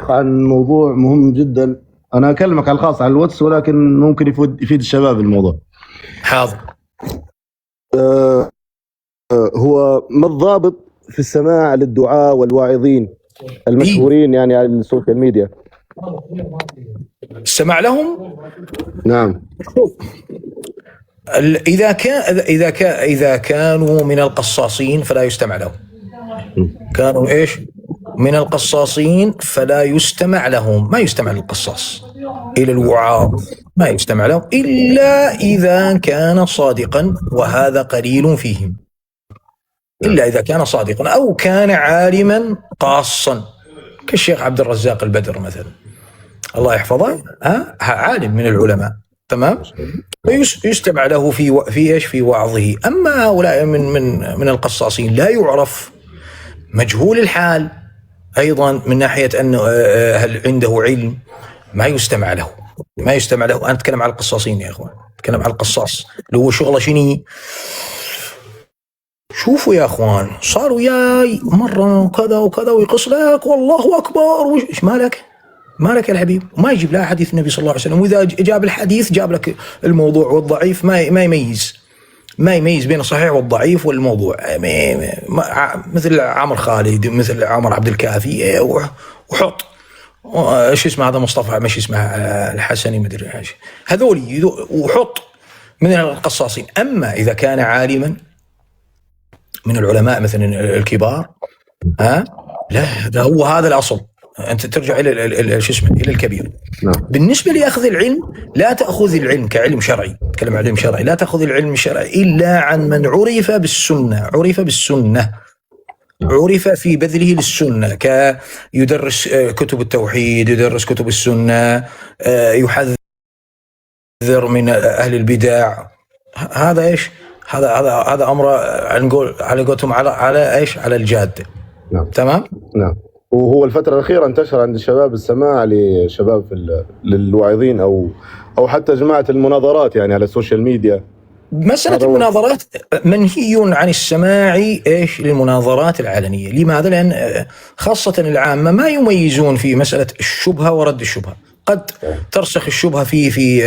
شيخ عن موضوع مهم جدا. أنا أكلمك على الخاص على الواتس، ولكن ممكن يفيد الشباب الموضوع. حاضر. هو ما الضابط في السماع للدعاة والواعظين المشهورين يعني على السوشيال ميديا؟ السماع لهم؟ نعم. إذا كانوا من القصاصين فلا يستمع لهم. كانوا إيش؟ من القصاصين فلا يستمع لهم. ما يستمع للقصاص إلى الوعاظ، ما يستمع لهم إلا إذا كان صادقا، وهذا قليل فيهم. إلا إذا كان صادقا أو كان عالما قاصا، كالشيخ عبد الرزاق البدر مثلا، الله يحفظه، عالم من العلماء، تمام، يستمع له في ايش؟ في وعظه. اما هؤلاء من القصاصين لا يعرف، مجهول الحال ايضا من ناحيه انه هل عنده علم، ما يستمع له. انا اتكلم على القصاصين يا اخوان، اتكلم على القصاص اللي هو شغله شنو. شوفوا يا اخوان، صاروا ياي مره كذا وكذا ويقص لك والله اكبر، ايش مالك يا الحبيب؟ ما يجيب لا حديث النبي صلى الله عليه وسلم، واذا جاب الحديث جاب لك الموضوع والضعيف، ما يميز بين الصحيح والضعيف والموضوع، مثل عمر خالد، مثل عمر عبد الكافي، وحط ايش اسمه هذا، مصطفى مش اسمه الحسني مدري ايش، هذول وحط من القصاصين. اما اذا كان عالما من العلماء مثلا الكبار، لا، هذا الاصل. أنت ترجع إلى شو اسمه، إلى الكبير. نعم. بالنسبة لأخذ العلم، لا تأخذ العلم كعلم شرعي، تكلم عن علم شرعي، لا تأخذ العلم الشرعي إلا عن من عرف بالسنة، عرف في بذله للسنة، يدرس كتب التوحيد، يدرس كتب السنة، يحذر من أهل البدع. هذا إيش؟ هذا أمر نقول على قولتهم على إيش؟ على الجادة. نعم. تمام؟ نعم. وهو الفترة الأخيرة انتشر عند الشباب السماع لشباب للواعظين أو حتى جماعة المناظرات يعني على السوشيال ميديا. مسألة المناظرات منهي عن السماع إيش للمناظرات العلنية. لماذا؟ لأن خاصة العامة ما يميزون في مسألة الشبهة ورد الشبهة. قد ترسخ الشبهة في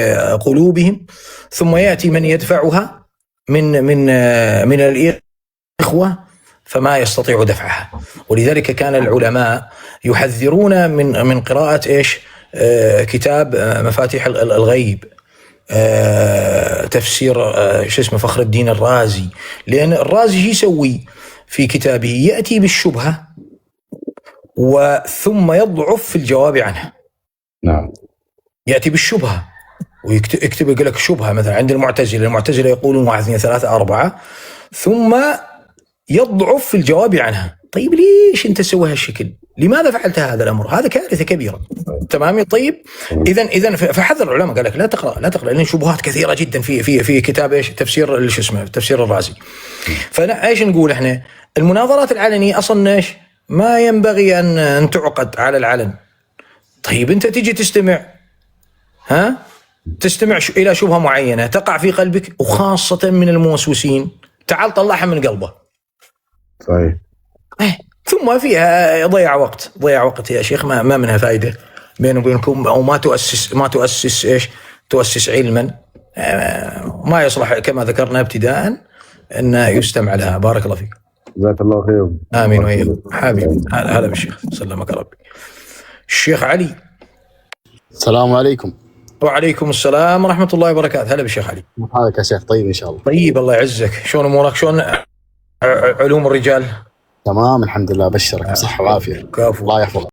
قلوبهم، ثم يأتي من يدفعها من الإخوة فما يستطيع دفعها. ولذلك كان العلماء يحذرون من قراءة إيش؟ كتاب مفاتيح الغيب، تفسير شو اسمه فخر الدين الرازي. لأن الرازي يسوي في كتابه، يأتي بالشبهة ثم يضعف في الجواب عنها. نعم. يأتي بالشبهة ويكتب يقول لك شبهة مثلا عند المعتزلة يقولون 1 2 3 4، ثم يضعف في الجواب عنها. طيب ليش انت تسوي هالشكل؟ لماذا فعلت هذا الامر؟ هذا كارثه كبيره. تمام. طيب اذا فحذر العلماء، قال لك لا تقرا لان شبهات كثيره جدا في كتاب ايش؟ تفسير شو اسمه، تفسير الرازي. فايش نقول احنا؟ المناظرات العلنيه اصلا ايش؟ ما ينبغي ان تعقد على العلن. طيب انت تيجي تستمع، تستمع الى شبهه معينه تقع في قلبك، وخاصه من الموسوسين، تعال طلعها من قلبه. صحيح. ثم فيها ضيع وقت يا شيخ، ما منها فائدة بينه وبينكم، أو ما تؤسس إيش؟ تؤسس علما ما يصلح كما ذكرنا ابتداء أن يستمع لها. بارك الله فيك. جزاك الله خير. آمين وإياك حبيبي. هلا بالشيخ، سلمك ربي. الشيخ علي. السلام عليكم. وعليكم السلام ورحمة الله وبركاته. هلا بالشيخ علي. كيف حالك يا شيخ؟ طيب إن شاء الله. طيب الله يعزك. شلون أمورك؟ شلون علوم الرجال؟ تمام الحمد لله، بشرك بصحة وعافية. كفو. الله يحفظك.